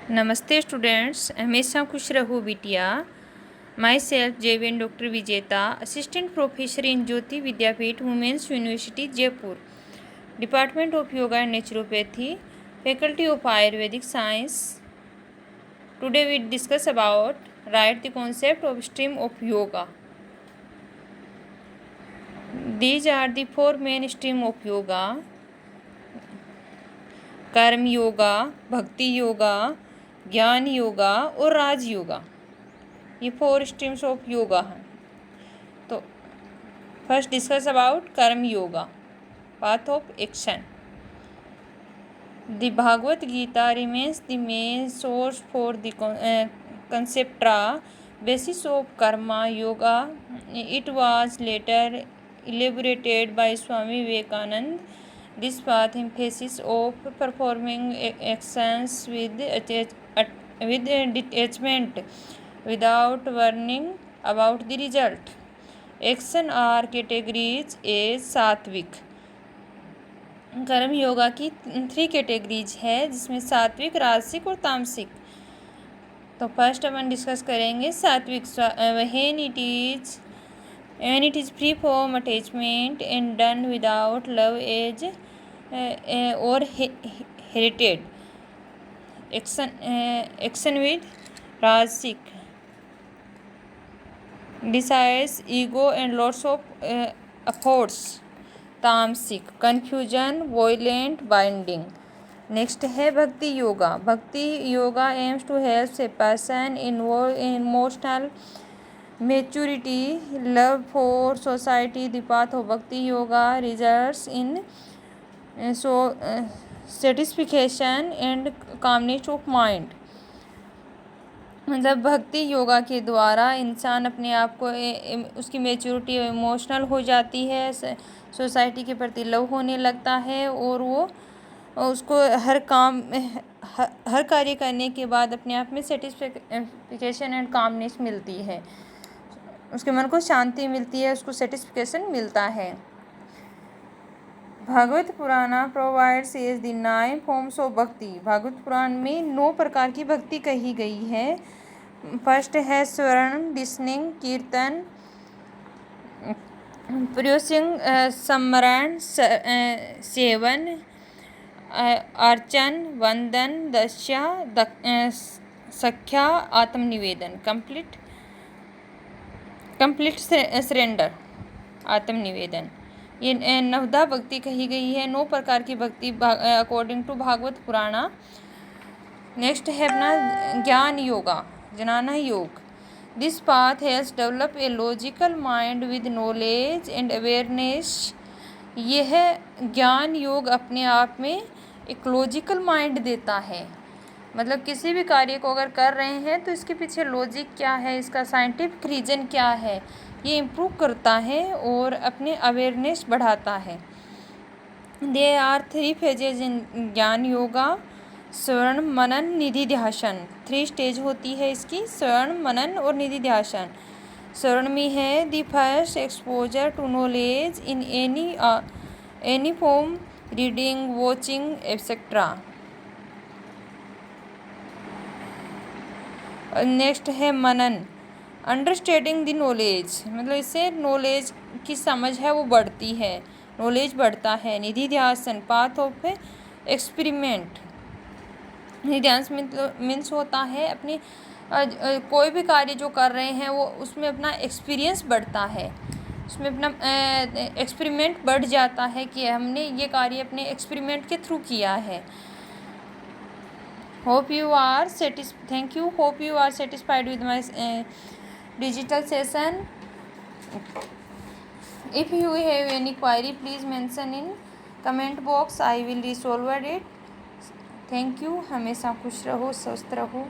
नमस्ते स्टूडेंट्स, हमेशा खुश रहो बिटिया। Myself JVN doctor Vijeta, assistant professor in Jyoti Vidyapeeth women's university Jaipur, department of yoga and naturopathy, faculty of ayurvedic science. Today we discuss about right the concept of stream of yoga. These are the four main stream of yoga: karma yoga, bhakti yoga, ज्ञान योगा और राज योगा। ये 4 streams of yoga हैं। तो first discuss about karma yoga, path of action. The Bhagavad Gita remains the main source for the concept basis of karma yoga. It was later elaborated by Swami Vivekananda. This path emphasis of performing actions with detachment without worrying about the result. Action are categories as सात्विक। कर्म योगा की 3 categories है, जिसमें सात्विक, राजसिक और तामसिक। तो फर्स्ट अपन डिस्कस करेंगे सात्विक। when it is free from attachment and done without love as or hated. Action with rajasic, desires, ego and lots of efforts. तामसिक, confusion, violent, binding. नेक्स्ट है bhakti yoga. Bhakti yoga aims to help a person involve in emotional maturity, love for society. The path of bhakti yoga results in satisfaction and calmness of mind. मतलब भक्ति योगा के द्वारा इंसान अपने आप को उसकी मेच्योरिटी इमोशनल हो जाती है, सोसाइटी के प्रति लव होने लगता है और वो उसको हर कार्य करने के बाद अपने आप में सेटिस्फिकेशन एंड कामनेस मिलती है, उसके मन को शांति मिलती है, उसको सेटिस्फिकेशन मिलता है। Bhagavata Purana provides as the 9 forms of bhakti. Bhagavata पुराण में 9 प्रकार की भक्ति कही गई है। फर्स्ट है स्वर्ण, लिसनिंग, कीर्तन, प्रयोसिंग, स्मरण, सेवन, अर्चन, वंदन, दस्या, सख्या, आत्मनिवेदन, कंप्लीट सरेंडर, आत्मनिवेदन। ये 9 भक्ति कही गई है, 9 प्रकार की भक्ति according to Bhagavata Purana. Next है अपना ज्ञान योगा, ज्ञान योग। This path helps develop a logical mind with knowledge and awareness. यह ज्ञान योग अपने आप में एक लॉजिकल माइंड देता है। मतलब किसी भी कार्य को अगर कर रहे हैं तो इसके पीछे लॉजिक क्या है, इसका साइंटिफिक रीज़न क्या है, ये इम्प्रूव करता है और अपने अवेयरनेस बढ़ाता है। देयर आर 3 फेजेज इन ज्ञान योगा: श्रवण, मनन, निधि ध्यान। 3 स्टेज होती है इसकी, श्रवण, मनन और निधि ध्यान। श्रवण में है the first exposure to knowledge in any form, reading, watching etcetera. Next है मनन, अंडरस्टैंडिंग द नॉलेज। मतलब इससे नॉलेज की समझ है वो बढ़ती है, नॉलेज बढ़ता है। निधि ध्यान, पाथ ऑफ एक्सपेरिमेंट। निधि ध्यान मीन्स होता है अपनी कोई भी कार्य जो कर रहे हैं वो उसमें अपना एक्सपीरियंस बढ़ता है, उसमें अपना एक्सपेरिमेंट बढ़ जाता है कि हमने ये कार्य अपने एक्सपेरिमेंट के थ्रू किया है। Thank you, hope you are satisfied with my digital session. If you have any query please mention in comment box, I will resolve it. Thank you. हमेशा खुश रहो, स्वस्थ रहो।